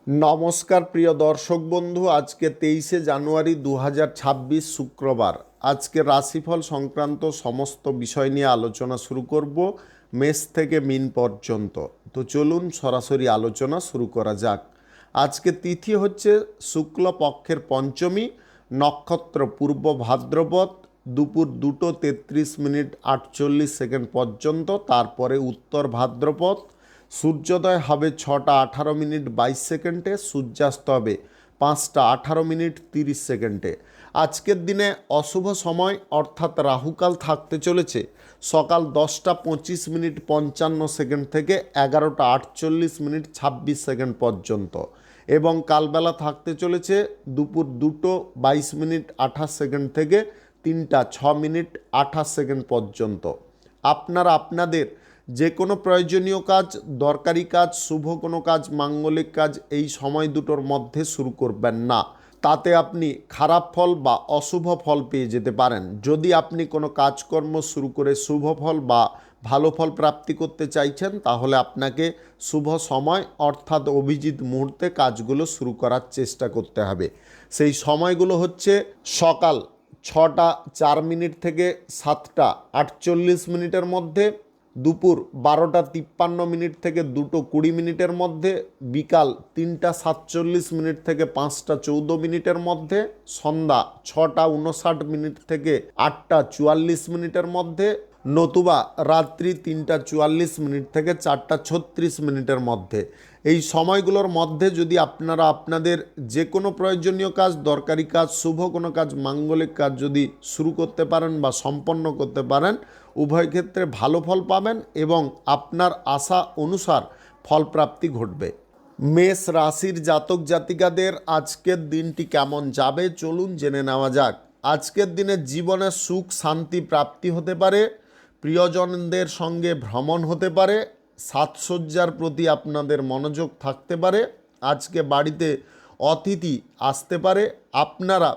নমস্কার প্রিয় দর্শক বন্ধু, আজকে 23শে জানুয়ারি 2026 শুক্রবার। আজকে রাশিফল সংক্রান্ত সমস্ত বিষয় নিয়ে আলোচনা শুরু করব মেষ থেকে মিন পর্যন্ত। তো চলুন সরাসরি আলোচনা শুরু করা যাক। আজকে তিথি হচ্ছে শুক্ল পক্ষের পঞ্চমী, নক্ষত্র পূর্ব ভাদ্রপদ, দুপুর 2:33:48 পর্যন্ত, তারপরে উত্তর ভাদ্রপদ। সূর্যোদয় হবে 6:18:22, সূর্যাস্ত হবে 5:18:30। আজকের দিনে অশুভ সময় অর্থাৎ রাহুকাল থাকতে চলেছে সকাল 10:25:55 থেকে 11:48:26 পর্যন্ত, এবং কালবেলা থাকতে চলেছে দুপুর 2:22:28 থেকে 3:06:28 পর্যন্ত। আপনারা আপনাদের যে কোনো প্রয়োজনীয় কাজ, দরকারি কাজ, শুভ কোনো কাজ, মাঙ্গলিক কাজ এই সময় দুটোর মধ্যে শুরু করবেন না। তাতে আপনি খারাপ ফল বা অশুভ ফল পেয়ে যেতে পারেন। যদি আপনি কোনো কাজকর্ম শুরু করে শুভ ফল বা ভালো ফল প্রাপ্তি করতে চাইছেন, তাহলে আপনাকে শুভ সময় অর্থাৎ অভিজিৎ মুহূর্তে কাজগুলো শুরু করার চেষ্টা করতে হবে। সেই সময়গুলো হচ্ছে সকাল 6:04 থেকে 7:48 মধ্যে, দুপুর 12:53 থেকে 2:20 মধ্যে, বিকাল 3:47 থেকে 5:14 মধ্যে, সন্ধ্যা 6:59 থেকে 8:44 মধ্যে, নতুবা রাত্রি 3:44 থেকে 4:36 মধ্যে। এই সময়গুলোর মধ্যে যদি আপনারা আপনাদের যে কোনো প্রয়োজনীয় কাজ, দরকারি কাজ, শুভ কোনো কাজ, মাঙ্গলিক কাজ যদি শুরু করতে পারেন বা সম্পন্ন করতে পারেন, উভয় ক্ষেত্রে ভালো ফল পাবেন এবং আপনার আশা অনুসার ফলপ্রাপ্তি ঘটবে। মেষ রাশির জাতক জাতিকাদের আজকের দিনটি কেমন যাবে চলুন জেনে নেওয়া যাক। আজকের দিনে জীবনে সুখ শান্তি প্রাপ্তি হতে পারে, প্রিয়জনদের সঙ্গে ভ্রমণ হতে পারে, সাজসজ্জার প্রতি আপনাদের মনোযোগ থাকতে পারে, আজকে বাড়িতে অতিথি আসতে পারে। আপনারা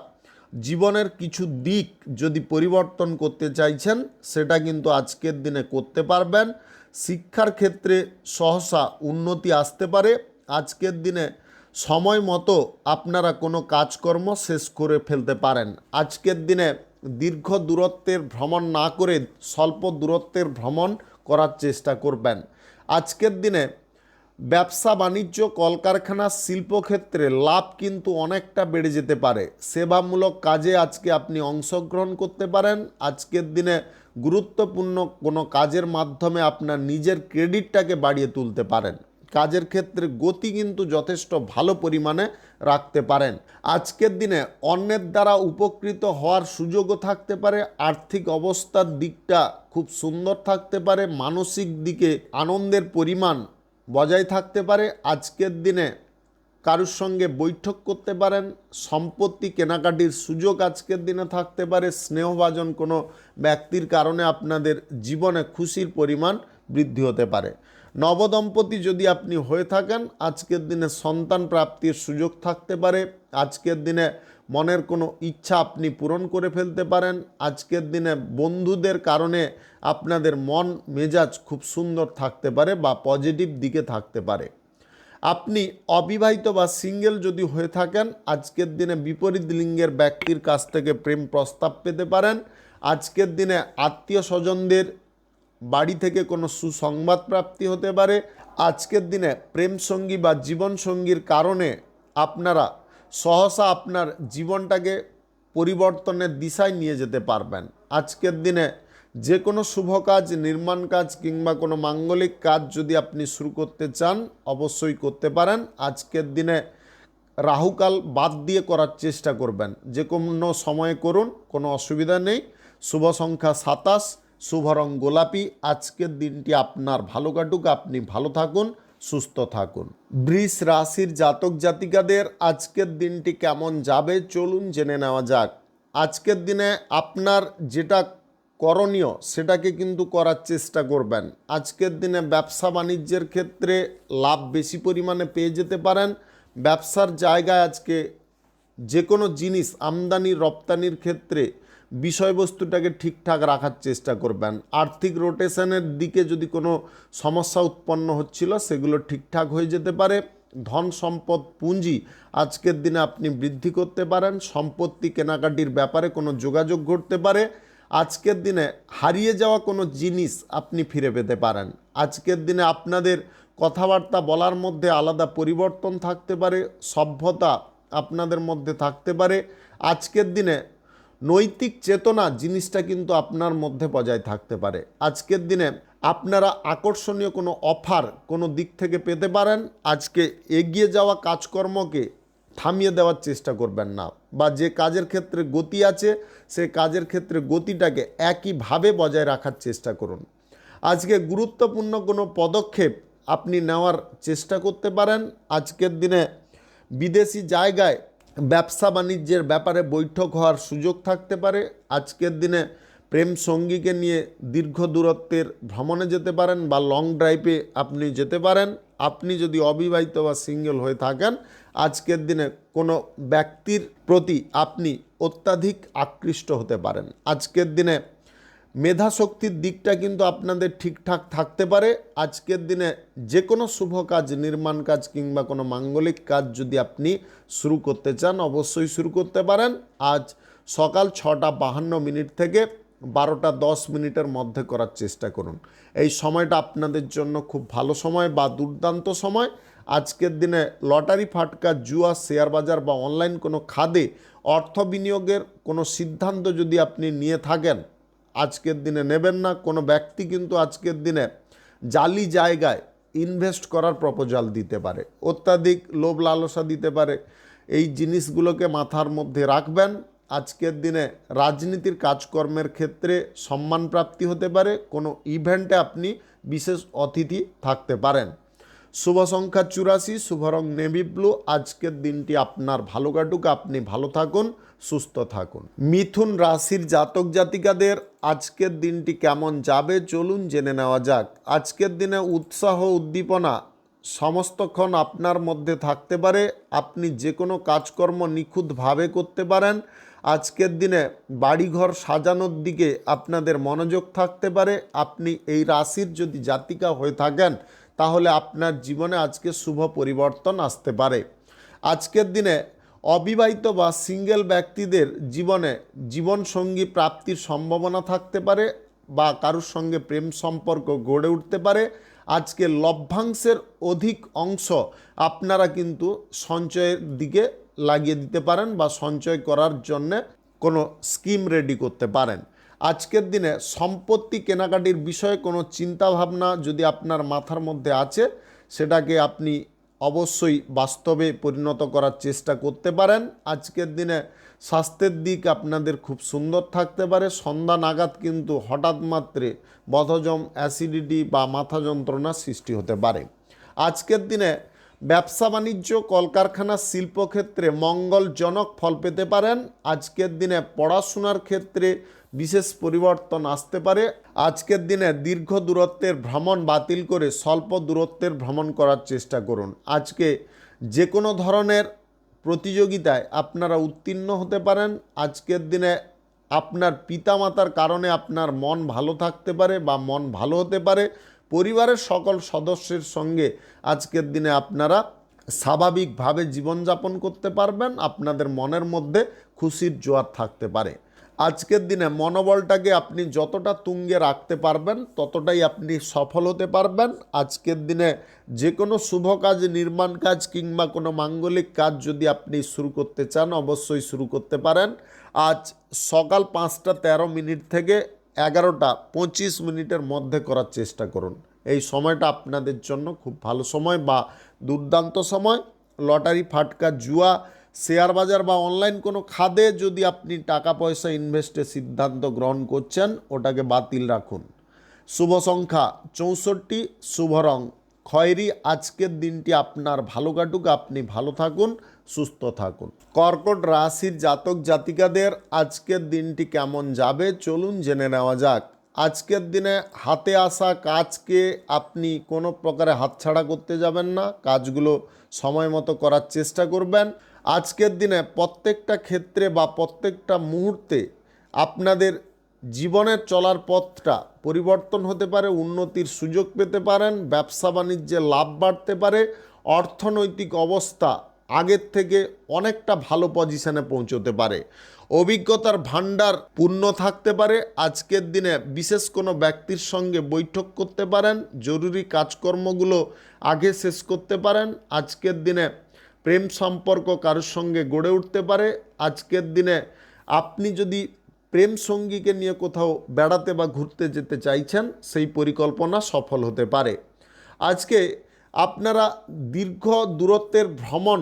জীবনের কিছু দিক যদি পরিবর্তন করতে চাইছেন, সেটা কিন্তু আজকের দিনে করতে পারবেন। শিক্ষার ক্ষেত্রে সহসা উন্নতি আসতে পারে। আজকের দিনে সময় মতো আপনারা কোনো কাজকর্ম শেষ করে ফেলতে পারেন। আজকের দিনে দীর্ঘ দূরত্বের ভ্রমণ না করে স্বল্প দূরত্বের ভ্রমণ করার চেষ্টা করবেন। আজকের দিনে ব্যবসা বাণিজ্য, কলকারখানা, শিল্পক্ষেত্রে লাভ কিন্তু অনেকটা বেড়ে যেতে পারে। সেবামূলক কাজে আজকে আপনি অংশগ্রহণ করতে পারেন। আজকের দিনে গুরুত্বপূর্ণ কোনো কাজের মাধ্যমে আপনার নিজের ক্রেডিটটাকে বাড়িয়ে তুলতে পারেন। কাজের ক্ষেত্রে গতি কিন্তু যথেষ্ট ভালো পরিমাণে রাখতে পারেন। আজকের দিনে অন্যের দ্বারা উপকৃত হওয়ার সুযোগও থাকতে পারে। আর্থিক অবস্থার দিকটা খুব সুন্দর থাকতে পারে। মানসিক দিকে আনন্দের পরিমাণ বজায় থাকতে পারে। আজকের দিনে কারুর সঙ্গে বৈঠক করতে পারেন। সম্পত্তি কেনাকাটির সুযোগ আজকের দিনে থাকতে পারে। স্নেহভাজন কোনো ব্যক্তির কারণে আপনাদের জীবনে খুশির পরিমাণ বৃদ্ধি হতে পারে। নবদম্পতি যদি আপনি হয়ে থাকেন, আজকের দিনে সন্তান প্রাপ্তির সুযোগ থাকতে পারে। আজকের দিনে মনের কোনো ইচ্ছা আপনি পূরণ করে ফেলতে পারেন। আজকের দিনে বন্ধুদের কারণে আপনাদের মন মেজাজ খুব সুন্দর থাকতে পারে বা পজিটিভ দিকে থাকতে পারে। আপনি অবিবাহিত বা সিঙ্গেল যদি হয়ে থাকেন, আজকের দিনে বিপরীত লিঙ্গের ব্যক্তির কাছ থেকে প্রেম প্রস্তাব পেতে পারেন। আজকের দিনে আত্মীয় স্বজনদের বাড়ি থেকে কোনো সুসংবাদ প্রাপ্তি হতে পারে। আজকের দিনে প্রেমসঙ্গী বা জীবনসঙ্গীর কারণে আপনারা সহসা আপনার জীবনটাকে পরিবর্তনের দিশায় নিয়ে যেতে পারবেন। আজকের দিনে যে কোনো শুভ কাজ, নির্মাণ কাজ কিংবা কোনো মাঙ্গলিক কাজ যদি আপনি শুরু করতে চান, অবশ্যই করতে পারেন। আজকের দিনে রাহুকাল বাদ দিয়ে করার চেষ্টা করবেন। যে কোনো সময়ে করুন, কোনো অসুবিধা নেই। শুভ সংখ্যা 27, শুভ রং গোলাপি। আজকের দিনটি আপনার ভালো কাটুক, আপনি ভালো থাকুন, সুস্থ থাকুন। বৃষ রাশির জাতক জাতিকাদের আজকের দিনটি কেমন যাবে চলুন জেনে নেওয়া যাক। আজকের দিনে আপনার যেটা করণীয় সেটাকে কিন্তু করার চেষ্টা করবেন। আজকের দিনে ব্যবসা বাণিজ্যের ক্ষেত্রে লাভ বেশি পরিমাণে পেয়ে যেতে পারেন। ব্যবসার জায়গায় আজকে যে কোনো জিনিস আমদানি রপ্তানির ক্ষেত্রে বিষয়বস্তুটাকে ঠিকঠাক রাখার চেষ্টা করবেন। আর্থিক রোটেশনের দিকে যদি কোনো সমস্যা উৎপন্ন হচ্ছিল, সেগুলো ঠিকঠাক হয়ে যেতে পারে। ধন সম্পদ পুঁজি আজকের দিনে আপনি বৃদ্ধি করতে পারেন। সম্পত্তি কেনাকাটির ব্যাপারে কোনো যোগাযোগ ঘটতে পারে। আজকের দিনে হারিয়ে যাওয়া কোনো জিনিস আপনি ফিরে পেতে পারেন। আজকের দিনে আপনাদের কথাবার্তা বলার মধ্যে আলাদা পরিবর্তন থাকতে পারে, সভ্যতা আপনাদের মধ্যে থাকতে পারে। আজকের দিনে নৈতিক চেতনা জিনিসটা কিন্তু আপনার মধ্যে বজায় থাকতে পারে। আজকের দিনে আপনারা আকর্ষণীয় কোনো অফার কোনো দিক থেকে পেতে পারেন। আজকে এগিয়ে যাওয়া কাজকর্মকে থামিয়ে দেওয়ার চেষ্টা করবেন না, বা যে কাজের ক্ষেত্রে গতি আছে সে কাজের ক্ষেত্রে গতিটাকে একইভাবে বজায় রাখার চেষ্টা করুন। আজকে গুরুত্বপূর্ণ কোনো পদক্ষেপ আপনি নেওয়ার চেষ্টা করতে পারেন। আজকের দিনে বিদেশি জায়গায় ব্যবসা বাণিজ্যের ব্যাপারে বৈঠক হওয়ার সুযোগ থাকতে পারে। আজকের দিনে প্রেম সঙ্গীকে নিয়ে দীর্ঘ দূরত্বের ভ্রমণে যেতে পারেন বা লং ড্রাইভে আপনি যেতে পারেন। আপনি যদি অবিবাহিত বা সিঙ্গেল হয়ে থাকেন, আজকের দিনে কোনো ব্যক্তির প্রতি আপনি অত্যাধিক আকৃষ্ট হতে পারেন। আজকের দিনে মেধাশক্তির দিকটা কিন্তু আপনাদের ঠিকঠাক থাকতে পারে। আজকের দিনে যে কোনো শুভ কাজ, নির্মাণ কাজ কিংবা কোনো মাঙ্গলিক কাজ যদি আপনি শুরু করতে চান, অবশ্যই শুরু করতে পারেন। আজ সকাল 6:52 থেকে 12:10 মধ্যে করার চেষ্টা করুন। এই সময়টা আপনাদের জন্য খুব ভালো সময় বা দুর্দান্ত সময়। আজকের দিনে লটারি, ফাটকা, জুয়া, শেয়ার বাজার বা অনলাইন কোনো খাদে অর্থ বিনিয়োগের কোনো সিদ্ধান্ত যদি আপনি নিয়ে থাকেন, আজকের দিনে নেবেন না। কোনো ব্যক্তি কিন্তু আজকের দিনে জালি জায়গায় ইনভেস্ট করার প্রপোজাল দিতে পারে, অত্যাধিক লোভ লালসা দিতে পারে। এই জিনিসগুলোকে মাথার মধ্যে রাখবেন। আজকের দিনে রাজনীতির কাজকর্মের ক্ষেত্রে সম্মান প্রাপ্তি হতে পারে। কোনো ইভেন্টে আপনি বিশেষ অতিথি থাকতে পারেন। শুভ সংখ্যা 84, শুভ রং নেভি ব্লু। আজকের দিনটি আপনার ভালো কাটুক, আপনি ভালো থাকুন, সুস্থ থাকুন। মিথুন রাশির জাতক জাতিকাদের আজকের দিনটি কেমন যাবে চলুন জেনে নেওয়া যাক। আজকের দিনে উৎসাহ উদ্দীপনা সমস্তক্ষণ আপনার মধ্যে থাকতে পারে। আপনি যে কোনো কাজকর্ম নিখুঁতভাবে করতে পারেন। আজকের দিনে বাড়িঘর সাজানোর দিকে আপনাদের মনোযোগ থাকতে পারে। আপনি এই রাশির যদি জাতিকা হয়ে থাকেন, তাহলে আপনার জীবনে আজকে শুভ পরিবর্তন আসতে পারে। আজকের দিনে অবিবাহিত বা সিঙ্গেল ব্যক্তিদের জীবনে জীবনসঙ্গী প্রাপ্তির সম্ভাবনা থাকতে পারে বা কারোর সঙ্গে প্রেম সম্পর্ক গড়ে উঠতে পারে। আজকে লভ্যাংশের অধিক অংশ আপনারা কিন্তু সঞ্চয়ের দিকে লাগিয়ে দিতে পারেন বা সঞ্চয় করার জন্যে কোনো স্কিম রেডি করতে পারেন। আজকের দিনে সম্পত্তি কেনাকাটির বিষয়ে কোনো চিন্তাভাবনা যদি আপনার মাথার মধ্যে আছে, সেটাকে আপনি অবশ্যই বাস্তবে পরিণত করার চেষ্টা করতে পারেন। আজকের দিনে স্বাস্থ্যের দিক আপনাদের খুব সুন্দর থাকতে পারে। সন্ধ্যা নাগাদ কিন্তু হঠাৎ মাত্রে বদহজম, অ্যাসিডিটি বা মাথা যন্ত্রণা সৃষ্টি হতে পারে। আজকের দিনে ব্যবসা বাণিজ্য, কলকারখানা, শিল্পক্ষেত্রে মঙ্গলজনক ফল পেতে পারেন। আজকের দিনে পড়াশোনার ক্ষেত্রে বিশেষ পরিবর্তন আসতে পারে। আজকের দিনে দীর্ঘ দূরত্বের ভ্রমণ বাতিল করে স্বল্প দূরত্বের ভ্রমণ করার চেষ্টা করুন। আজকে যে কোনো ধরনের প্রতিযোগিতায় আপনারা উত্তীর্ণ হতে পারেন। আজকের দিনে আপনার পিতামাতার কারণে আপনার মন ভালো থাকতে পারে বা মন ভালো হতে পারে। পরিবারের সকল সদস্যের সঙ্গে আজকের দিনে আপনারা স্বাভাবিকভাবে জীবনযাপন করতে পারবেন। আপনাদের মনের মধ্যে খুশির জোয়ার থাকতে পারে। আজকের দিনে মনোবলটাকে আপনি যতটা তুঙ্গে রাখতে পারবেন, ততটাই আপনি সফল হতে পারবেন। আজকের দিনে যে কোনো শুভ কাজ, নির্মাণ কাজ কিংবা কোনো মাঙ্গলিক কাজ যদি আপনি শুরু করতে চান, অবশ্যই শুরু করতে পারেন। আজ সকাল 5:13 থেকে 11:25 মধ্যে করার চেষ্টা করুন। এই সময়টা আপনাদের জন্য খুব ভালো সময় বা দুর্দান্ত সময়। লটারি, ফাটকা, জুয়া, শেয়ার বাজার বা অনলাইন কোনো খাদে যদি আপনি টাকা পয়সা ইনভেস্টের সিদ্ধান্ত গ্রহণ করছেন, ওটাকে বাতিল রাখুন। শুভ সংখ্যা 64, শুভ রং খয়েরি। আজকের দিনটি আপনার ভালো কাটুক, আপনি ভালো থাকুন, সুস্থ থাকুন। কর্কট রাশির জাতক জাতিকাদের আজকের দিনটি কেমন যাবে চলুন জেনে নেওয়া যাক। আজকের দিনে হাতে আসা কাজকে আপনি কোনো প্রকারে হাতছাড়া করতে যাবেন না। কাজগুলো সময় মতো করার চেষ্টা করবেন। আজকের দিনে প্রত্যেকটা ক্ষেত্রে বা প্রত্যেকটা মুহূর্তে আপনাদের জীবনের চলার পথটা পরিবর্তন হতে পারে, উন্নতির সুযোগ পেতে পারেন, ব্যবসা বাণিজ্যে লাভ বাড়তে পারে, অর্থনৈতিক অবস্থা আগের থেকে অনেকটা ভালো পজিশনে পৌঁছতে পারে। অভিজ্ঞতার ভাণ্ডার পূর্ণ থাকতে পারে। আজকের দিনে বিশেষ কোনো ব্যক্তির সঙ্গে বৈঠক করতে পারেন, জরুরি কাজকর্মগুলো আগে শেষ করতে পারেন। আজকের দিনে প্রেম সম্পর্ক কারোর সঙ্গে গড়ে উঠতে পারে। আজকের দিনে আপনি যদি প্রেম সঙ্গীকে নিয়ে কোথাও বেড়াতে বা ঘুরতে যেতে চাইছেন, সেই পরিকল্পনা সফল হতে পারে। আজকে আপনারা দীর্ঘ দূরত্বের ভ্রমণ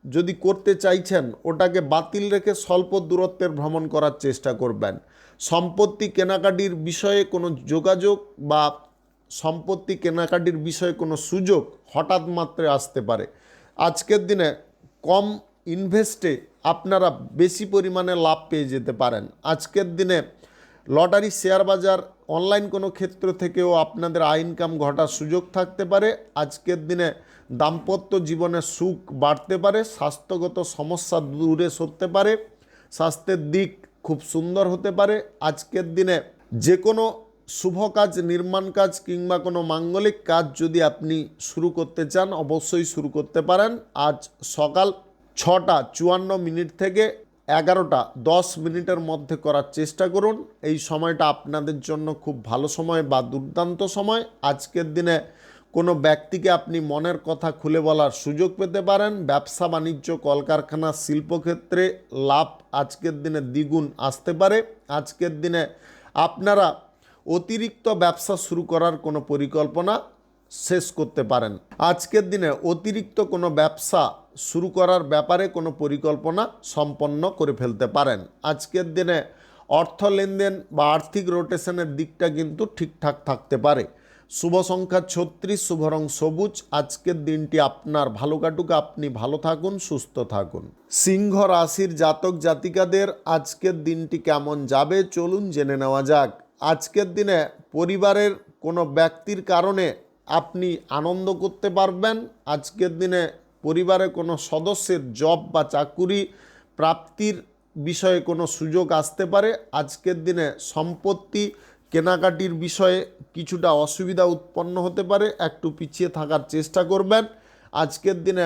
যদি করতে চাইছেন, ওটাকে বাতিল রেখে স্বল্প দূরত্বের ভ্রমণ করার চেষ্টা করবেন। সম্পত্তি কেনাকাটির বিষয়ে কোনো যোগাযোগ বা সম্পত্তি কেনাকাটির বিষয়ে কোনো সুযোগ হঠাৎ মাত্রে আসতে পারে। আজকের দিনে কম ইনভেস্টে আপনারা বেশি পরিমাণে লাভ পেয়ে যেতে পারেন। আজকের দিনে লটারি, শেয়ার বাজার, অনলাইন কোনো ক্ষেত্র থেকেও আপনাদের আয় ইনকাম ঘটার সুযোগ থাকতে পারে। আজকের দিনে দাম্পত্য জীবনে সুখ বাড়তে পারে। স্বাস্থ্যগত সমস্যা দূরে সরতে পারে। স্বাস্থ্যের দিক খুব সুন্দর হতে পারে। আজকের দিনে যে কোনো শুভ কাজ, নির্মাণ কাজ কিংবা কোনো মাঙ্গলিক কাজ যদি আপনি শুরু করতে চান, অবশ্যই শুরু করতে পারেন। আজ সকাল 6:54 থেকে 11:10 মধ্যে করার চেষ্টা করুন। এই সময়টা আপনাদের জন্য খুব ভালো সময় বা দুর্দান্ত সময়। আজকের দিনে কোনো ব্যক্তিকে আপনি মনের কথা খুলে বলার সুযোগ পেতে পারেন। ব্যবসা বাণিজ্য, কলকারখানা, শিল্পক্ষেত্রে লাভ আজকের দিনে দ্বিগুণ আসতে পারে। আজকের দিনে আপনারা অতিরিক্ত ব্যবসা শুরু করার কোনো পরিকল্পনা শেষ করতে পারেন। আজকের দিনে অতিরিক্ত কোনো ব্যবসা শুরু করার ব্যাপারে কোনো পরিকল্পনা সম্পন্ন করে ফেলতে পারেন। আজকের দিনে অর্থ লেনদেন বা আর্থিক রোটেশনের দিকটা কিন্তু ঠিকঠাক থাকতে পারে। শুভ সংখ্যা 36, শুভ রং সবুজ। আজকের দিনটি আপনার ভালো কাটুক, আপনি ভালো থাকুন, সুস্থ থাকুন। সিংহ রাশির জাতক জাতিকাদের আজকের দিনটি কেমন যাবে চলুন জেনে নেওয়া যাক। আজকের দিনে পরিবারের কোনো ব্যক্তির কারণে আপনি আনন্দ করতে পারবেন। আজকের দিনে পরিবারের কোনো সদস্যের জব বা চাকুরি প্রাপ্তির বিষয়ে কোনো সুযোগ আসতে পারে। আজকের দিনে সম্পত্তি কেনাকাটির বিষয়ে কিছুটা অসুবিধা উৎপন্ন হতে পারে, একটু পিছিয়ে থাকার চেষ্টা করবেন। আজকের দিনে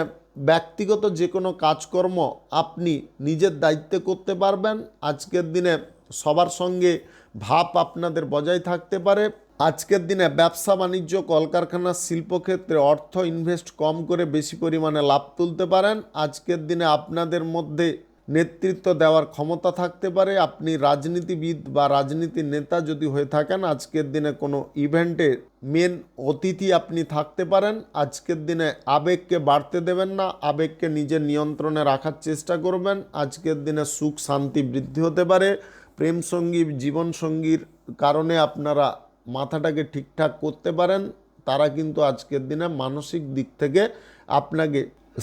ব্যক্তিগত যে কোনো কাজকর্ম আপনি নিজের দায়িত্বে করতে পারবেন। আজকের দিনে সবার সঙ্গে ভাব আপনাদের বজায় থাকতে পারে। আজকের দিনে ব্যবসা বাণিজ্য, কলকারখানা, শিল্পক্ষেত্রে অর্থ ইনভেস্ট কম করে বেশি পরিমাণে লাভ তুলতে পারেন। আজকের দিনে আপনাদের মধ্যে নেতৃত্ব দেওয়ার ক্ষমতা থাকতে পারে। আপনি রাজনীতিবিদ বা রাজনীতির নেতা যদি হয়ে থাকেন, আজকের দিনে কোনো ইভেন্টে মেন অতিথি আপনি থাকতে পারেন। আজকের দিনে আবেগকে বাড়তে দেবেন না, আবেগকে নিজের নিয়ন্ত্রণে রাখার চেষ্টা করবেন। আজকের দিনে সুখ শান্তি বৃদ্ধি হতে পারে। প্রেম সঙ্গী, জীবনসঙ্গীর কারণে আপনারা মাথাটাকে ঠিকঠাক করতে পারেন। তারা কিন্তু আজকের দিনে মানসিক দিক থেকে আপনাকে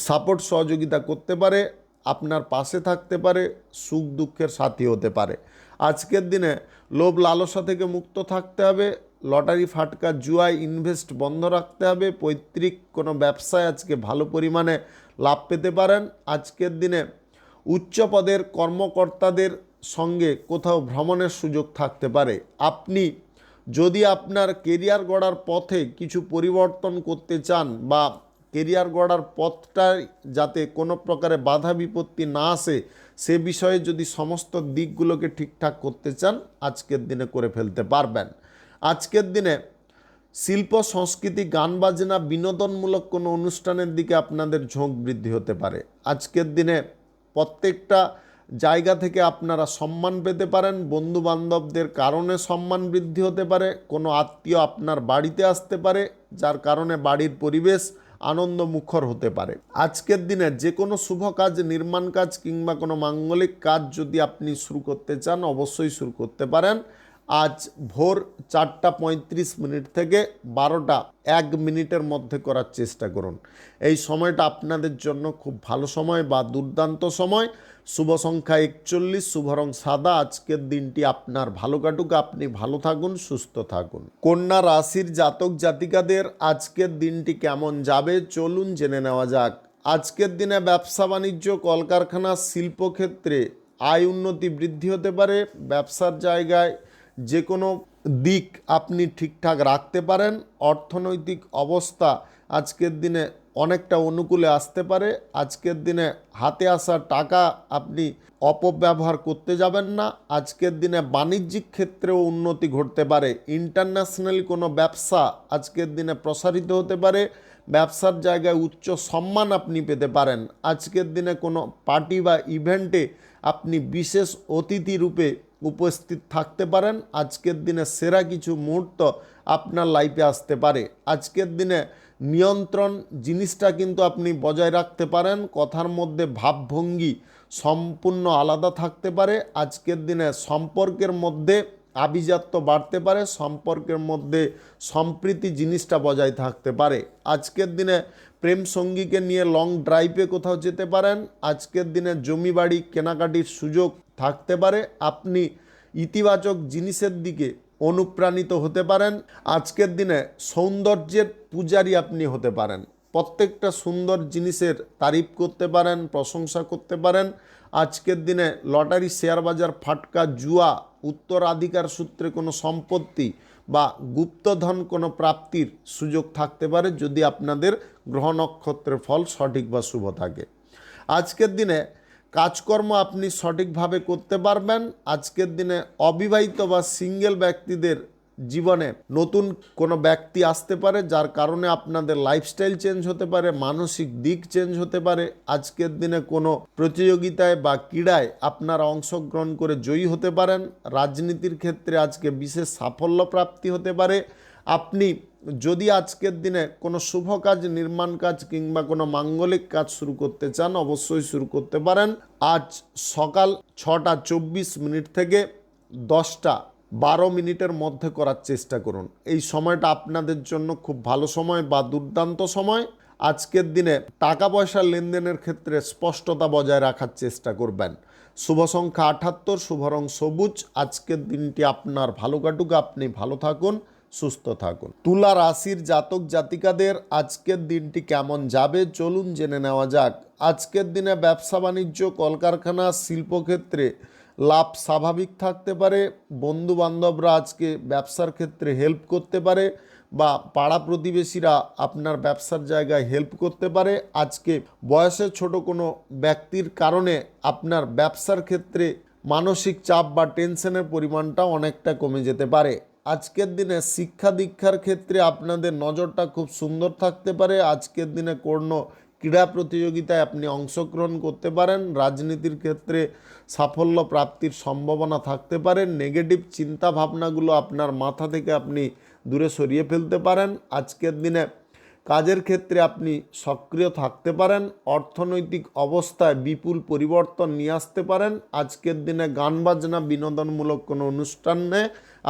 সাপোর্ট সহযোগিতা করতে পারে, আপনার পাশে থাকতে পারে, সুখ দুঃখের সাথী হতে পারে। আজকের দিনে লোভ লালসা থেকে মুক্ত থাকতে হবে। লটারি, ফাটকা, জুয়ায় ইনভেস্ট বন্ধ রাখতে হবে। পৈতৃক কোনো ব্যবসায় আজকে ভালো পরিমাণে লাভ পেতে পারেন। আজকের দিনে উচ্চ পদের কর্মকর্তাদের সঙ্গে কোথাও ভ্রমণের সুযোগ থাকতে পারে। আপনি যদি আপনার কেরিয়ার গড়ার পথে কিছু পরিবর্তন করতে চান বা কেরিয়ার গড়ার পথটায় যাতে কোনো প্রকারে বাধা বিপত্তি না আসে, সে বিষয়ে যদি সমস্ত দিকগুলোকে ঠিকঠাক করতে চান, আজকের দিনে করে ফেলতে পারবেন। আজকের দিনে শিল্প, সংস্কৃতি, গান বাজনা, বিনোদনমূলক কোনো অনুষ্ঠানের দিকে আপনাদের ঝোঁক বৃদ্ধি হতে পারে। আজকের দিনে প্রত্যেকটা জায়গা থেকে আপনারা সম্মান পেতে পারেন। বন্ধু বান্ধবদের কারণে সম্মান বৃদ্ধি হতে পারে। কোনো আত্মীয় আপনার বাড়িতে আসতে পারে, যার কারণে বাড়ির পরিবেশ আনন্দমুখর হতে পারে। আজকের দিনে যে কোনো শুভ কাজ, নির্মাণ কাজ কিংবা কোনো মাঙ্গলিক কাজ যদি আপনি শুরু করতে চান, অবশ্যই শুরু করতে পারেন। আজ ভোর 4:35 থেকে 12:01 মধ্যে করার চেষ্টা করুন। এই সময়টা আপনাদের জন্য খুব ভালো সময় বা দুর্দান্ত সময়। শুভ সংখ্যা 41, শুভ রং সাদা। আজকের দিনটি আপনার ভালো কাটুক, আপনি ভালো থাকুন, সুস্থ থাকুন। কন্যা রাশির জাতক জাতিকাদের আজকের দিনটি কেমন যাবে চলুন জেনে নেওয়া যাক। আজকের দিনে ব্যবসা বাণিজ্য, কলকারখানা, শিল্পক্ষেত্রে আয় উন্নতি বৃদ্ধি হতে পারে। ব্যবসার জায়গায় যে কোনো দিক আপনি ঠিকঠাক রাখতে পারেন। অর্থনৈতিক অবস্থা আজকের দিনে অনেকটা অনুকূলে আসতে পারে। আজকের দিনে হাতে আসা টাকা আপনি অপব্যবহার করতে যাবেন না। আজকের দিনে বাণিজ্যিক ক্ষেত্রেও উন্নতি ঘটতে পারে। ইন্টারন্যাশনাল কোনো ব্যবসা আজকের দিনে প্রসারিত হতে পারে। ব্যবসার জায়গায় উচ্চ সম্মান আপনি পেতে পারেন। আজকের দিনে কোনো পার্টি বা ইভেন্টে আপনি বিশেষ অতিথি রূপে উপস্থিত থাকতে পারেন। আজকের দিনে সেরা কিছু মুহূর্ত আপনার লাইফে আসতে পারে। আজকের দিনে নিয়ন্ত্রণ জিনিসটা কিন্তু আপনি বজায় রাখতে পারেন। কথার মধ্যে ভাবভঙ্গি সম্পূর্ণ আলাদা থাকতে পারে। আজকের দিনে সম্পর্কের মধ্যে আভিজাত্য বাড়তে পারে। সম্পর্কের মধ্যে সম্প্রীতি জিনিসটা বজায় থাকতে পারে। আজকের দিনে প্রেম সঙ্গীকে নিয়ে লং ড্রাইভে কোথাও যেতে পারেন। আজকের দিনে জমি বাড়ি কেনাকাটির সুযোগ থাকতে পারে। আপনি ইতিবাচক জিনিসের দিকে অনুপ্রাণিত হতে পারেন। আজকের দিনে সৌন্দর্যের পূজারী আপনি হতে পারেন। প্রত্যেকটা সুন্দর জিনিসের তারিফ করতে পারেন, প্রশংসা করতে পারেন। আজকের দিনে লটারি, শেয়ার বাজার, ফাটকা, জুয়া, উত্তরাধিকার সূত্রে কোনো সম্পত্তি বা গুপ্তধন কোনো প্রাপ্তির সুযোগ থাকতে পারে যদি আপনাদের গ্রহ নক্ষত্রের ফল সঠিক বা শুভ থাকে। আজকের দিনে কাজকর্ম আপনি সঠিকভাবে করতে পারবেন। আজকের দিনে অবিবাহিত বা সিঙ্গেল ব্যক্তিদের জীবনে নতুন কোনো ব্যক্তি আসতে পারে, যার কারণে আপনাদের লাইফস্টাইল চেঞ্জ হতে পারে, মানসিক দিক চেঞ্জ হতে পারে। আজকের দিনে কোনো প্রতিযোগিতায় বা ক্রীড়ায় আপনারা অংশগ্রহণ করে জয়ী হতে পারেন। রাজনীতির ক্ষেত্রে আজকে বিশেষ সাফল্য প্রাপ্তি হতে পারে। আপনি যদি আজকের দিনে কোনো শুভ কাজ, নির্মাণ কাজ কিংবা কোনো মাঙ্গলিক কাজ শুরু করতে চান, অবশ্যই শুরু করতে পারেন। আজ সকাল 6:24 থেকে 10:12 মধ্যে করার চেষ্টা করুন। এই সময়টা আপনাদের জন্য খুব ভালো সময় বা দুর্দান্ত সময়। আজকের দিনে টাকা পয়সার লেনদেনের ক্ষেত্রে স্পষ্টতা বজায় রাখার চেষ্টা করবেন। শুভ সংখ্যা 78, শুভ রং সবুজ। আজকের দিনটি আপনার ভালো কাটুক, আপনি ভালো থাকুন, সুস্থ থাকুন। তুলা রাশির জাতক জাতিকাদের আজকের দিনটি কেমন যাবে চলুন জেনে নেওয়া যাক। আজকের দিনে ব্যবসা বাণিজ্য, কলকারখানা, শিল্পক্ষেত্রে লাভ স্বাভাবিক থাকতে পারে। বন্ধু বান্ধবরা আজকে ব্যবসার ক্ষেত্রে হেল্প করতে পারে বা পাড়া প্রতিবেশীরা আপনার ব্যবসার জায়গায় হেল্প করতে পারে। আজকে বয়সে ছোট কোনো ব্যক্তির কারণে আপনার ব্যবসার ক্ষেত্রে মানসিক চাপ বা টেনশনের পরিমাণটা অনেকটা কমে যেতে পারে। আজকের দিনে শিক্ষা দীক্ষার ক্ষেত্রে আপনাদের নজরটা খুব সুন্দর থাকতে পারে। আজকের দিনে কোনো ক্রীড়া প্রতিযোগিতায় আপনি অংশগ্রহণ করতে পারেন। রাজনীতির ক্ষেত্রে সাফল্য প্রাপ্তির সম্ভাবনা থাকতে পারে। নেগেটিভ চিন্তা ভাবনাগুলো আপনার মাথা থেকে আপনি দূরে সরিয়ে ফেলতে পারেন। আজকের দিনে কাজের ক্ষেত্রে আপনি সক্রিয় থাকতে পারেন। অর্থনৈতিক অবস্থায় বিপুল পরিবর্তন নিয়ে আসতে পারেন। আজকের দিনে গান বাজনা, বিনোদনমূলক কোনো অনুষ্ঠানে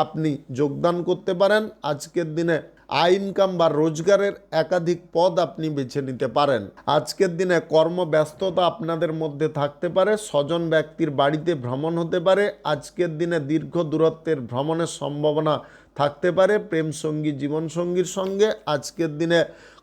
আপনি যোগদান করতে পারেন। আজকের দিনে আয় ইনকাম বা রোজগারের একাধিক পদ আপনি বেছে নিতে পারেন। আজকের দিনে কর্মব্যস্ততা আপনাদের মধ্যে থাকতে পারে। স্বজন ব্যক্তির বাড়িতে ভ্রমণ হতে পারে। আজকের দিনে দীর্ঘ দূরত্বের ভ্রমণের সম্ভাবনা থাকতে পারে প্রেমসঙ্গী, জীবনসঙ্গীর সঙ্গে। আজকের দিনে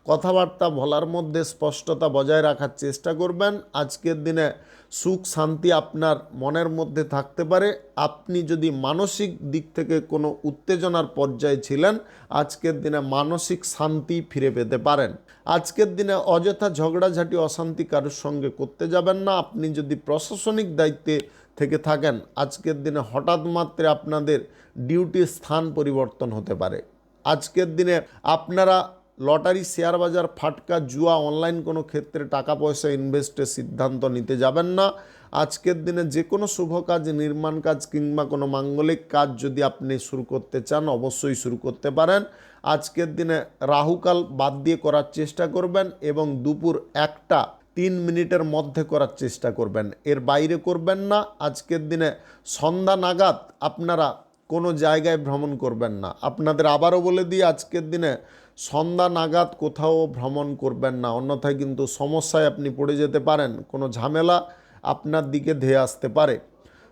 কথাবার্তা বলার মধ্যে স্পষ্টতা বজায় রাখার চেষ্টা করবেন। আজকের দিনে সুখ শান্তি আপনার মনের মধ্যে থাকতে পারে। আপনি যদি মানসিক দিক থেকে কোনো উত্তেজনার পর্যায়ে ছিলেন, আজকের দিনে মানসিক শান্তি ফিরে পেতে পারেন। আজকের দিনে অযথা ঝগড়াঝাটি, অশান্তি কারোর সঙ্গে করতে যাবেন না। আপনি যদি প্রশাসনিক দায়িত্বে থেকে থাকেন, আজকের দিনে হঠাৎ মাত্রে আপনাদের ডিউটির স্থান পরিবর্তন হতে পারে। আজকের দিনে আপনারা লটারি, শেয়ার বাজার, ফাটকা, জুয়া, অনলাইন কোনো ক্ষেত্রে টাকা পয়সা ইনভেস্টের সিদ্ধান্ত নিতে যাবেন না। আজকের দিনে যে কোনো শুভ কাজ, নির্মাণ কাজ কিংবা কোনো মাঙ্গলিক কাজ যদি আপনি শুরু করতে চান, অবশ্যই শুরু করতে পারেন। আজকের দিনে রাহুকাল বাদ দিয়ে করার চেষ্টা করবেন এবং দুপুর 1:03 মধ্যে করার চেষ্টা করবেন, এর বাইরে করবেন না। আজকের দিনে সন্ধ্যা নাগাদ আপনারা কোনো জায়গায় ভ্রমণ করবেন না। আপনাদের আবারও বলে দিই, আজকের দিনে সন্ধ্যা নাগাদ কোথাও ভ্রমণ করবেন না, অন্যথায় কিন্তু সমস্যায় আপনি পড়ে যেতে পারেন। কোনো ঝামেলা আপনার দিকে ধেয়ে আসতে পারে।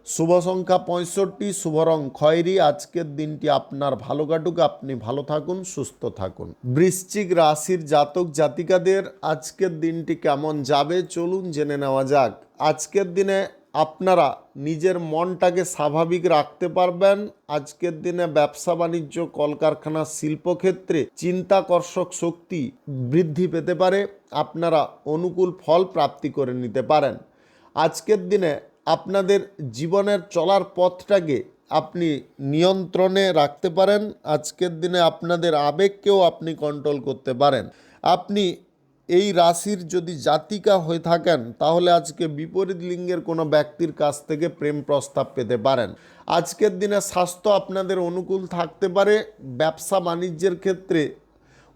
শুভ সংখ্যা 65, শুভ রং খয়েরি। আজকের দিনটি আপনার ভালো কাটুক, আপনি ভালো থাকুন, সুস্থ থাকুন। বৃশ্চিক রাশির জাতক জাতিকাদের আজকের দিনটি কেমন যাবে চলুন জেনে নেওয়া যাক। আজকের দিনে আপনারা নিজের মনটাকে স্বাভাবিক রাখতে পারবেন। আজকের দিনে ব্যবসা বাণিজ্য, কলকারখানা, শিল্পক্ষেত্রে চিন্তাকর্ষক শক্তি বৃদ্ধি পেতে পারে। আপনারা অনুকূল ফল প্রাপ্তি করে নিতে পারেন। আজকের দিনে আপনাদের জীবনের চলার পথটাকে আপনি নিয়ন্ত্রণে রাখতে পারেন। আজকের দিনে আপনাদের আবেগকেও আপনি কন্ট্রোল করতে পারেন। আপনি এই রাশির যদি জাতিকা হয়ে থাকেন তাহলে আজকে বিপরীত লিঙ্গের কোনো ব্যক্তির কাছ থেকে প্রেম প্রস্তাব পেতে পারেন। আজকের দিনে স্বাস্থ্য আপনাদের অনুকূল থাকতে পারে। ব্যবসা বাণিজ্যের ক্ষেত্রে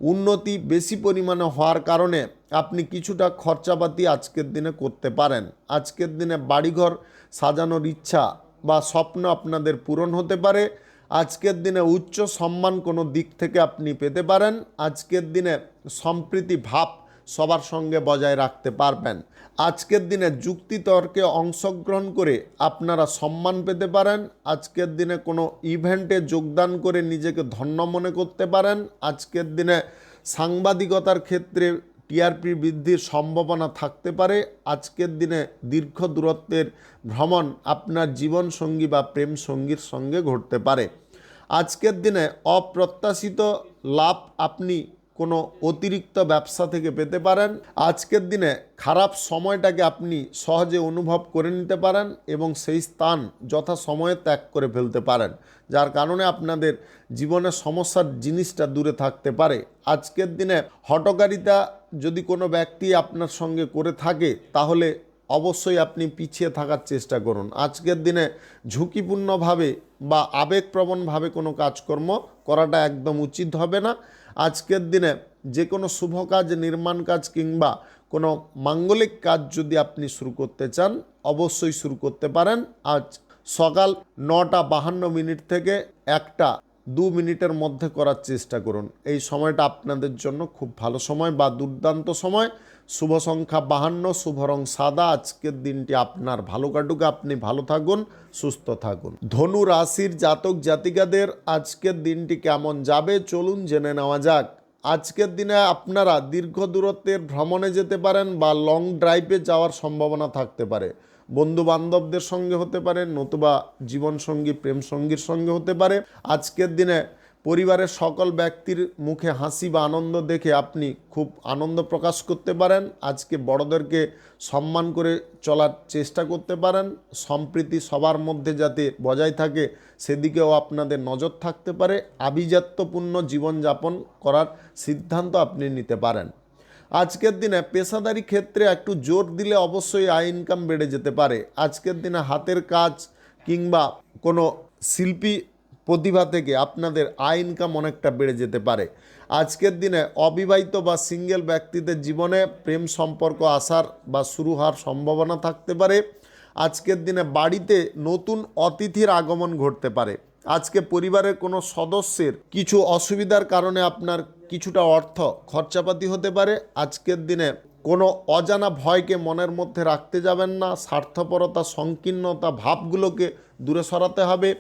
উন্নতি বেশি পরিমাণে হওয়ার কারণে আপনি কিছুটা খরচাপাতি আজকের দিনে করতে পারেন। আজকের দিনে বাড়িঘর সাজানোর ইচ্ছা বা স্বপ্ন আপনাদের পূরণ হতে পারে। আজকের দিনে উচ্চ সম্মান কোনো দিক থেকে আপনি পেতে পারেন। আজকের দিনে সম্প্রীতি ভাব সবার সঙ্গে বজায় রাখতে পারবেন। আজকের দিনে যুক্তিতর্কে অংশগ্রহণ করে আপনারা সম্মান পেতে পারেন। আজকের দিনে কোনো ইভেন্টে যোগদান করে নিজেকে ধন্য মনে করতে পারেন। আজকের দিনে সাংবাদিকতার ক্ষেত্রে টিআরপি বৃদ্ধির সম্ভাবনা থাকতে পারে। আজকের দিনে দীর্ঘ দূরত্বের ভ্রমণ আপনার জীবনসঙ্গী বা প্রেম সঙ্গীর সঙ্গে ঘটতে পারে। আজকের দিনে অপ্রত্যাশিত লাভ আপনি কোনো অতিরিক্ত ব্যবসা থেকে পেতে পারেন। আজকের দিনে খারাপ সময়টাকে আপনি সহজে অনুভব করে নিতে পারেন এবং সেই স্থান যথা সময়ে ত্যাগ করে ফেলতে পারেন, যার কারণে আপনাদের জীবনের সমস্যার জিনিসটা দূরে থাকতে পারে। আজকের দিনে হঠকারিতা যদি কোনো ব্যক্তি আপনার সঙ্গে করে থাকে তাহলে অবশ্যই আপনি পিছিয়ে থাকার চেষ্টা করুন। আজকের দিনে ঝুঁকিপূর্ণভাবে বা আবেগপ্রবণভাবে কোনো কাজকর্ম করাটা একদম উচিত হবে না। আজকের দিনে যে কোনো শুভ কাজ, নির্মাণ কাজ কিংবা কোনো মাঙ্গলিক কাজ যদি আপনি শুরু করতে চান অবশ্যই শুরু করতে পারেন। আজ সকাল 9:52 থেকে 1:02 মিনিটের মধ্যে করার চেষ্টা করুন। এই সময়টা আপনাদের জন্য খুব ভালো সময় বা দুর্দান্ত সময়। শুভ সংখ্যা 52, শুভ রং সাদা। আজকের দিনটি আপনার ভালো কাটুক, আপনি ভালো থাকুন, সুস্থ থাকুন। ধনু রাশির জাতক জাতিকাদের আজকের দিনটি কেমন যাবে চলুন জেনে নেওয়া যাক। আজকের দিনে আপনারা দীর্ঘ দূরত্বের ভ্রমণে যেতে পারেন বা লং ড্রাইভে যাওয়ার সম্ভাবনা থাকতে পারে। বন্ধু বান্ধবদের সঙ্গে হতে পারে, নতুবা জীবনসঙ্গী প্রেম সঙ্গীর সঙ্গে হতে পারে। আজকের দিনে পরিবারের সকল ব্যক্তির মুখে হাসি বা আনন্দ দেখে আপনি খুব আনন্দ প্রকাশ করতে পারেন। আজকে বড়দেরকে সম্মান করে চলার চেষ্টা করতে পারেন। সম্প্রীতি সবার মধ্যে যাতে বজায় থাকে সেদিকেও আপনাদের নজর থাকতে পারে। আভিজাত্যপূর্ণ জীবনযাপন করার সিদ্ধান্ত আপনি নিতে পারেন। আজকের দিনে পেশাদারি ক্ষেত্রে একটু জোর দিলে অবশ্যই আয় ইনকাম বেড়ে যেতে পারে। আজকের দিনে হাতের কাজ কিংবা কোনো শিল্পী প্রতিভা থেকে আপনাদের আয় ইনকাম অনেকটা বেড়ে যেতে পারে। আজকের দিনে অবিবাহিত বা সিঙ্গেল ব্যক্তিদের জীবনে প্রেম সম্পর্ক আসার বা শুরু হওয়ার সম্ভাবনা থাকতে পারে। আজকের দিনে বাড়িতে নতুন অতিথির আগমন ঘটতে পারে। আজকে পরিবারের কোনো সদস্যের কিছু অসুবিধার কারণে আপনার কিছুটা অর্থ খরচাপাতি হতে পারে। আজকের দিনে কোনো অজানা ভয়কে মনের মধ্যে রাখতে যাবেন না। স্বার্থপরতা, সংকীর্ণতা ভাবগুলোকে দূরে সরাতে হবে।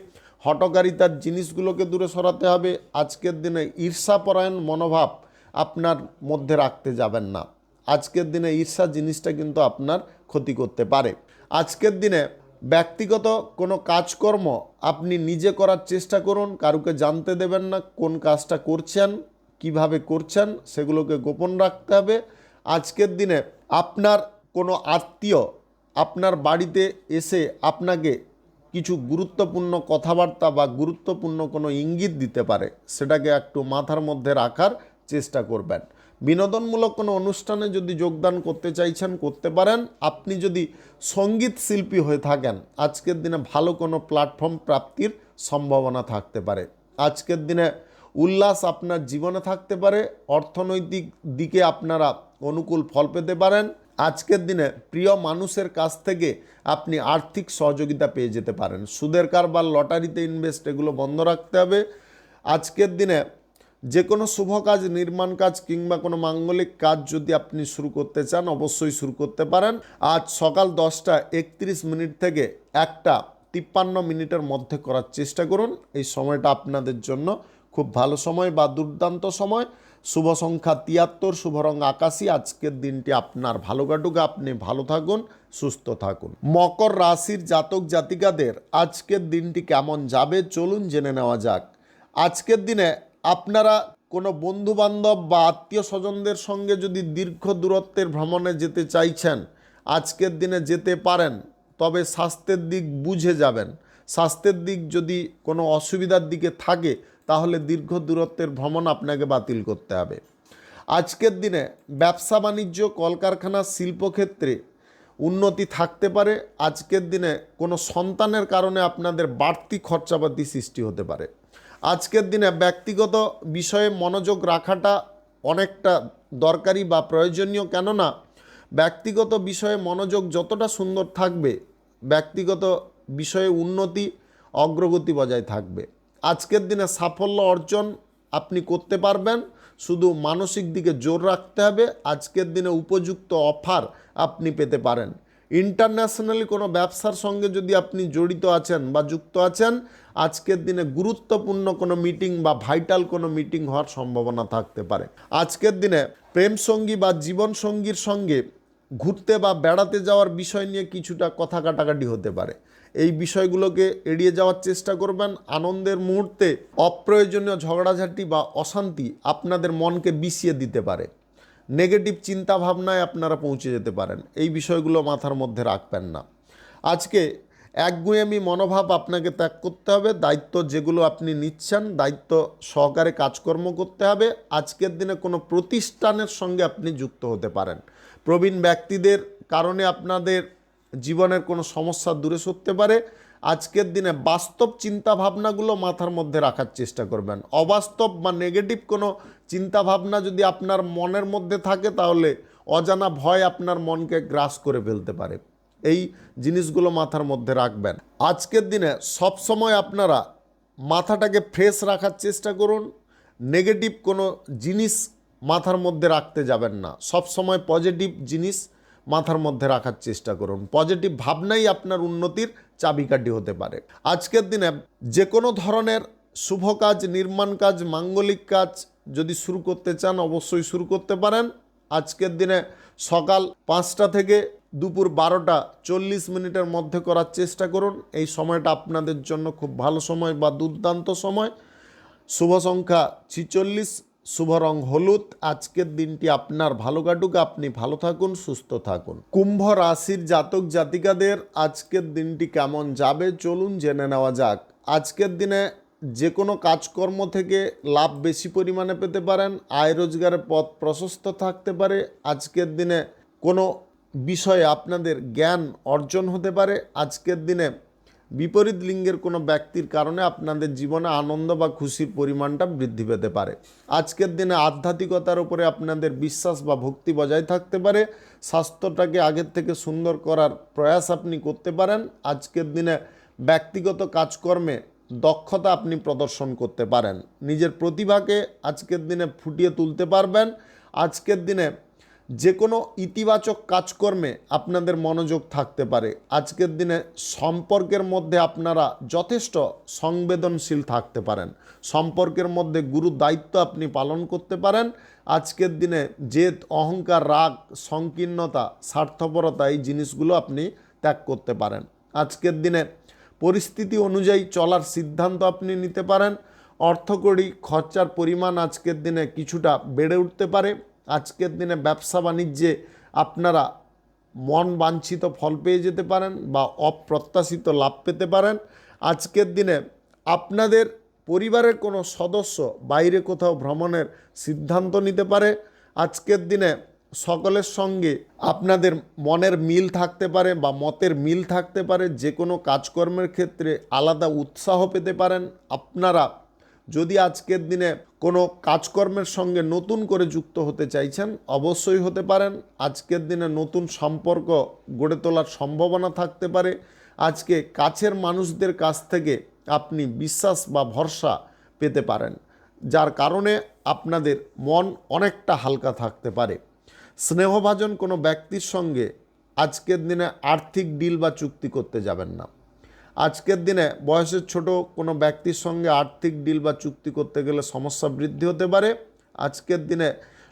হঠকারিতার জিনিসগুলোকে দূরে সরাতে হবে। আজকের দিনে ঈর্ষাপরায়ণ মনোভাব আপনার মধ্যে রাখতে যাবেন না। আজকের দিনে ঈর্ষা জিনিসটা কিন্তু আপনার ক্ষতি করতে পারে। আজকের দিনে ব্যক্তিগত কোনো কাজকর্ম আপনি নিজে করার চেষ্টা করুন, কারুকে জানতে দেবেন না কোন কাজটা করছেন, কিভাবে করছেন, সেগুলোকে গোপন রাখতে হবে। আজকের দিনে আপনার কোনো আত্মীয় আপনার বাড়িতে এসে আপনাকে কিছু গুরুত্বপূর্ণ কথাবার্তা বা গুরুত্বপূর্ণ কোনো ইঙ্গিত দিতে পারে, সেটাকে একটু মাথার মধ্যে রাখার চেষ্টা করবেন। বিনোদনমূলক কোনো অনুষ্ঠানে যদি যোগদান করতে চাইছেন করতে পারেন। আপনি যদি সঙ্গীত শিল্পী হয়ে থাকেন আজকের দিনে ভালো কোনো প্ল্যাটফর্ম প্রাপ্তির সম্ভাবনা থাকতে পারে। আজকের দিনে উল্লাস আপনার জীবনে থাকতে পারে। অর্থনৈতিক দিকে আপনারা অনুকূল ফল পেতে পারেন। আজকের দিনে প্রিয় মানুষের কাছ থেকে আপনি আর্থিক সহযোগিতা পেয়ে যেতে পারেন। সুদের কারবার, লটারিতে ইনভেস্ট এগুলো বন্ধ রাখতে হবে। আজকের দিনে যে কোনো শুভ কাজ, নির্মাণ কাজ কিংবা কোনো মাঙ্গলিক কাজ যদি আপনি শুরু করতে চান অবশ্যই শুরু করতে পারেন। আজ সকাল 10:31 থেকে 1:53 মধ্যে করার চেষ্টা করুন। এই সময়টা আপনাদের জন্য খুব ভালো সময় বা দুর্দান্ত সময়। শুভ সংখ্যা ৭৩, শুভ রং আকাশী। আজকের দিনটি আপনার ভালো কাটুক, আপনি ভালো থাকুন, সুস্থ থাকুন। মকর রাশির জাতক জাতিকাদের আজকের দিনটি কেমন যাবে চলুন জেনে নেওয়া যাক। আজকের দিনে আপনারা কোনো বন্ধুবান্ধব বা আত্মীয় স্বজনদের সঙ্গে যদি দীর্ঘ দূরত্বের ভ্রমণে যেতে চাইছেন, আজকের দিনে যেতে পারেন, তবে স্বাস্থ্যের দিক বুঝে যাবেন। স্বাস্থ্যের দিক যদি কোনো অসুবিধার দিকে থাকে তাহলে দীর্ঘ দূরত্বের ভ্রমণ আপনাকে বাতিল করতে হবে। আজকের দিনে ব্যবসা বাণিজ্য, কলকারখানা, শিল্পক্ষেত্রে উন্নতি থাকতে পারে। আজকের দিনে কোনো সন্তানের কারণে আপনাদের বাড়তি খরচাপাতি সৃষ্টি হতে পারে। আজকের দিনে ব্যক্তিগত বিষয়ে মনোযোগ রাখাটা অনেকটা দরকারি বা প্রয়োজনীয়, কেননা ব্যক্তিগত বিষয়ে মনোযোগ যতটা সুন্দর থাকবে, ব্যক্তিগত বিষয়ে উন্নতি, অগ্রগতি বজায় থাকবে। আজকের দিনে সাফল্য অর্জন আপনি করতে পারবেন, শুধু মানসিক দিকে জোর রাখতে হবে। আজকের দিনে উপযুক্ত অফার আপনি পেতে পারেন। ইন্টারন্যাশনালি কোনো ব্যবসার সঙ্গে যদি আপনি জড়িত আছেন বা যুক্ত আছেন, আজকের দিনে গুরুত্বপূর্ণ কোনো মিটিং বা ভাইটাল কোনো মিটিং হওয়ার সম্ভাবনা থাকতে পারে। আজকের দিনে প্রেমসঙ্গী বা জীবনসঙ্গীর সঙ্গে ঘুরতে বা বেড়াতে যাওয়ার বিষয় নিয়ে কিছুটা কথা কাটাকাটি হতে পারে। এই বিষয়গুলোকে এড়িয়ে যাওয়ার চেষ্টা করবেন। আনন্দের মুহূর্তে অপ্রয়োজনীয় ঝগড়াঝাটি বা অশান্তি আপনাদের মনকে বিষিয়ে দিতে পারে। নেগেটিভ চিন্তা ভাবনায় আপনারা পৌঁছে যেতে পারেন। এই বিষয়গুলো মাথার মধ্যে রাখবেন না। আজকে একগুঁয়েমি মনোভাব আপনাকে ত্যাগ করতে হবে। দায়িত্ব যেগুলো আপনি নিচ্ছেন, দায়িত্ব সহকারে কাজকর্ম করতে হবে। আজকের দিনে কোনো প্রতিষ্ঠানের সঙ্গে আপনি যুক্ত হতে পারেন। প্রবীণ ব্যক্তিদের কারণে আপনাদের জীবনের কোনো সমস্যা দূরে সরতে পারে। আজকের দিনে বাস্তব চিন্তা ভাবনাগুলো মাথার মধ্যে রাখার চেষ্টা করবেন। অবাস্তব বা নেগেটিভ কোনো চিন্তা ভাবনা যদি আপনার মনের মধ্যে থাকে তাহলে অজানা ভয় আপনার মনকে গ্রাস করে ফেলতে পারে। এই জিনিসগুলো মাথার মধ্যে রাখবেন। আজকের দিনে সবসময় আপনারা মাথাটাকে ফ্রেশ রাখার চেষ্টা করুন। নেগেটিভ কোনো জিনিস মাথার মধ্যে রাখতে যাবেন না। সবসময় পজিটিভ জিনিস মাথার মধ্যে রাখার চেষ্টা করুন। পজিটিভ ভাবনাই আপনার উন্নতির চাবিকাঠি হতে পারে। আজকের দিনে যে কোনো ধরনের শুভ কাজ, নির্মাণ কাজ, মাঙ্গলিক কাজ যদি শুরু করতে চান অবশ্যই শুরু করতে পারেন। আজকের দিনে সকাল 5টা থেকে দুপুর 12:40 মধ্যে করার চেষ্টা করুন। এই সময়টা আপনাদের জন্য খুব ভালো সময় বা দুর্দান্ত সময়। শুভ সংখ্যা 46, শুভ রং হলুদ। আজকের দিনটি আপনার ভালো কাটুক, আপনি ভালো থাকুন, সুস্থ থাকুন। কুম্ভ রাশির জাতক জাতিকাদের আজকের দিনটি কেমন যাবে চলুন জেনে নেওয়া যাক। আজকের দিনে যে কোনো কাজকর্ম থেকে লাভ বেশি পরিমাণে পেতে পারেন। আয় রোজগারের পথ প্রশস্ত থাকতে পারে। আজকের দিনে কোনো বিষয়ে আপনাদের জ্ঞান অর্জন হতে পারে। আজকের দিনে বিপরীত লিঙ্গের কোনো ব্যক্তির কারণে আপনাদের জীবনে আনন্দ বা খুশির পরিমাণটা বৃদ্ধি পেতে পারে। আজকের দিনে আধ্যাত্মিকতার উপরে আপনাদের বিশ্বাস বা ভক্তি বজায় থাকতে পারে। স্বাস্থ্যটাকে আগের থেকে সুন্দর করার প্রয়াস আপনি করতে পারেন। আজকের দিনে ব্যক্তিগত কাজকর্মে দক্ষতা আপনি প্রদর্শন করতে পারেন। নিজের প্রতিভাকে আজকের দিনে ফুটিয়ে তুলতে পারবেন। আজকের দিনে যে কোনো ইতিবাচক কাজকর্মে আপনাদের মনোযোগ থাকতে পারে। আজকের দিনে সম্পর্কের মধ্যে আপনারা যথেষ্ট সংবেদনশীল থাকতে পারেন। সম্পর্কের মধ্যে গুরু দায়িত্ব আপনি পালন করতে পারেন। আজকের দিনে জেদ, অহংকার, রাগ, সংকীর্ণতা, স্বার্থপরতা এই জিনিসগুলো আপনি ত্যাগ করতে পারেন। আজকের দিনে পরিস্থিতি অনুযায়ী চলার সিদ্ধান্ত আপনি নিতে পারেন। অর্থকড়ি খরচার পরিমাণ আজকের দিনে কিছুটা বেড়ে উঠতে পারে। আজকের দিনে ব্যবসা বাণিজ্যে আপনারা মন বাঞ্ছিত ফল পেয়ে যেতে পারেন বা অপ্রত্যাশিত লাভ পেতে পারেন। আজকের দিনে আপনাদের পরিবারের কোনো সদস্য বাইরে কোথাও ভ্রমণের সিদ্ধান্ত নিতে পারে। আজকের দিনে সকলের সঙ্গে আপনাদের মনের মিল থাকতে পারে বা মতের মিল থাকতে পারে। যে কোনো কাজকর্মের ক্ষেত্রে আলাদা উৎসাহ পেতে পারেন। আপনারা যদি আজকের দিনে কোনো কাজকর্মের সঙ্গে নতুন করে যুক্ত হতে চাইছেন অবশ্যই হতে পারেন। আজকের দিনে নতুন সম্পর্ক গড়ে তোলার সম্ভাবনা থাকতে পারে। আজকে কাছের মানুষদের কাছ থেকে আপনি বিশ্বাস বা ভরসা পেতে পারেন, যার কারণে আপনাদের মন অনেকটা হালকা থাকতে পারে। স্নেহভাজন কোনো ব্যক্তির সঙ্গে আজকের দিনে আর্থিক ডিল বা চুক্তি করতে যাবেন না। আজকের দিনে বয়সের ছোট কোনো ব্যক্তির সঙ্গে আর্থিক ডিল বা চুক্তি করতে গেলে সমস্যা বৃদ্ধি হতে পারে। আজকের দিনে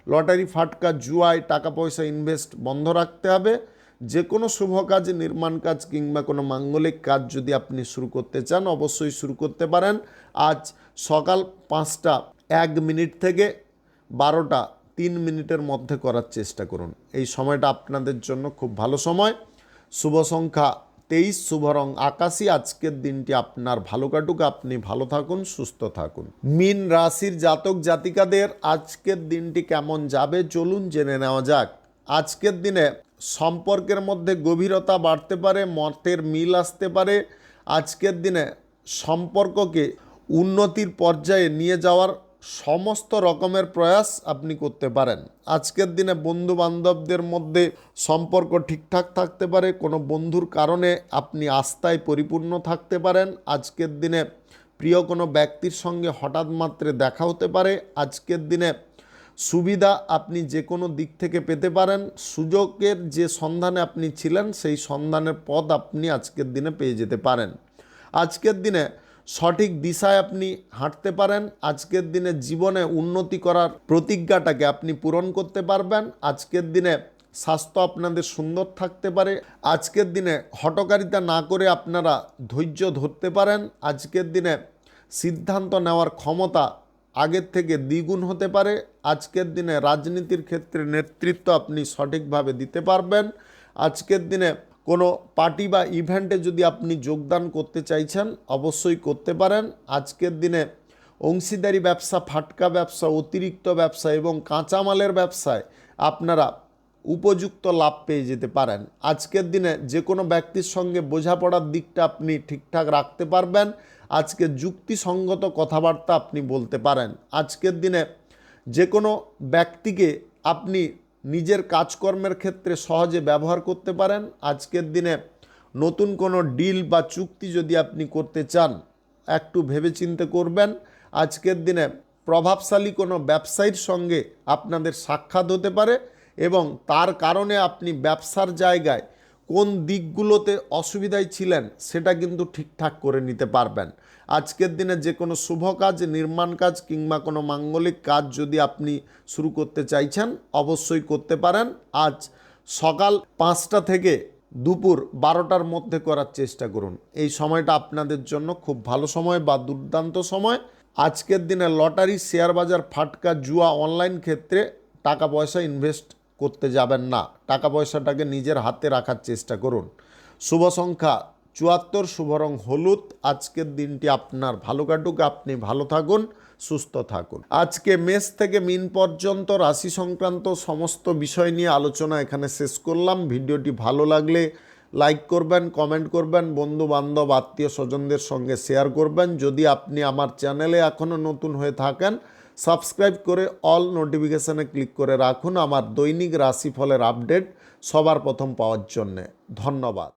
লটারি ফাটকা জুয়ায় টাকা পয়সা ইনভেস্ট বন্ধ রাখতে হবে। যে কোনো শুভ কাজ, নির্মাণ কাজ কিংবা কোনো মাঙ্গলিক কাজ যদি আপনি শুরু করতে চান অবশ্যই শুরু করতে পারেন। আজ সকাল 5টা 1 মিনিট থেকে 12টা 3 মিনিটের মধ্যে করার চেষ্টা করুন। এই সময়টা আপনাদের জন্য খুব ভালো সময়। শুভ সংখ্যা 23, শুভ রং আকাশী। আজকের দিনটি আপনার ভালো কাটুক, আপনি ভালো থাকুন, সুস্থ থাকুন। মীন রাশির জাতক জাতিকাদের আজকের দিনটি কেমন যাবে চলুন জেনে নেওয়া যাক। আজকের দিনে সম্পর্কের মধ্যে গভীরতা বাড়তে পারে, মতের মিল আসতে পারে। আজকের দিনে সম্পর্ককে উন্নতির পর্যায়ে নিয়ে যাওয়ার সমস্ত রকমের প্রয়াস আপনি করতে পারেন। আজকের দিনে বন্ধু বান্ধবদের মধ্যে সম্পর্ক ঠিকঠাক থাকতে পারে। কোনো বন্ধুর কারণে আপনি আস্থায় পরিপূর্ণ থাকতে পারেন। আজকের দিনে প্রিয় কোনো ব্যক্তির সঙ্গে হঠাৎ মাত্রে দেখা হতে পারে। আজকের দিনে সুবিধা আপনি যে কোনো দিক থেকে পেতে পারেন। সুযোগের যে সন্ধানে আপনি ছিলেন সেই সন্ধানের পথ আপনি আজকের দিনে পেয়ে যেতে পারেন। আজকের দিনে সঠিক দিশায় আপনি হাঁটতে পারেন। আজকের দিনে জীবনে উন্নতি করার প্রতিজ্ঞাটাকে আপনি পূরণ করতে পারবেন। আজকের দিনে স্বাস্থ্য আপনাদের সুন্দর থাকতে পারে। আজকের দিনে হঠকারিতা না করে আপনারা ধৈর্য ধরতে পারেন। আজকের দিনে সিদ্ধান্ত নেওয়ার ক্ষমতা আগের থেকে দ্বিগুণ হতে পারে। আজকের দিনে রাজনীতির ক্ষেত্রে নেতৃত্ব আপনি সঠিকভাবে দিতে পারবেন। আজকের দিনে কোনো পার্টি বা ইভেন্টে যদি আপনি যোগদান করতে চাইছেন অবশ্যই করতে পারেন। আজকের দিনে অংশীদারি ব্যবসা, ফাটকা ব্যবসা, অতিরিক্ত ব্যবসা এবং কাঁচামালের ব্যবসায় আপনারা উপযুক্ত লাভ পেয়ে যেতে পারেন। আজকের দিনে যে কোনো ব্যক্তির সঙ্গে বোঝাপড়ার দিকটা আপনি ঠিকঠাক রাখতে পারবেন। আজকে যুক্তিসঙ্গত কথাবার্তা আপনি বলতে পারেন। আজকের দিনে যে কোনো ব্যক্তিকে আপনি নিজের কাজকর্মের ক্ষেত্রে সহজে ব্যবহার করতে পারেন। আজকের দিনে নতুন কোনো ডিল বা চুক্তি যদি আপনি করতে চান একটু ভেবেচিন্তে করবেন। আজকের দিনে প্রভাবশালী কোনো ব্যবসায়ীর সঙ্গে আপনাদের সাক্ষাৎ হতে পারে এবং তার কারণে আপনি ব্যবসার জায়গায় কোন দিকগুলোতে অসুবিধায় ছিলেন সেটা কিন্তু ঠিকঠাক করে নিতে পারবেন। আজকের দিনে যে কোনো শুভ কাজ, নির্মাণ কাজ কিংবা কোনো মাঙ্গলিক কাজ যদি আপনি শুরু করতে চাইছেন অবশ্যই করতে পারেন। আজ সকাল 5টা থেকে দুপুর 12টার মধ্যে করার চেষ্টা করুন। এই সময়টা আপনাদের জন্য খুব ভালো সময় বা দুর্দান্ত সময়। আজকের দিনে লটারি, শেয়ার বাজার, ফাটকা, জুয়া, অনলাইন ক্ষেত্রে টাকা পয়সা ইনভেস্ট করতে যাবেন না। টাকা পয়সাটাকে নিজের হাতে রাখার চেষ্টা করুন। শুভ সংখ্যা 74, শুভ রং হলুদ। আজকের দিনটি আপনার ভালো কাটুক, আপনি ভালো থাকুন, সুস্থ থাকুন। আজকে মেষ থেকে মিন পর্যন্ত রাশি সংক্রান্ত সমস্ত বিষয় নিয়ে আলোচনা এখানে শেষ করলাম। ভিডিওটি ভালো লাগলে লাইক করবেন, কমেন্ট করবেন, বন্ধু বান্ধব আত্মীয় স্বজনদের সঙ্গে শেয়ার করবেন। যদি আপনি আমার চ্যানেলে এখনও নতুন হয়ে থাকেন সাবস্ক্রাইব করে অল নোটিফিকেশানে ক্লিক করে রাখুন আমার দৈনিক রাশিফলের আপডেট সবার প্রথম পাওয়ার জন্যে। ধন্যবাদ।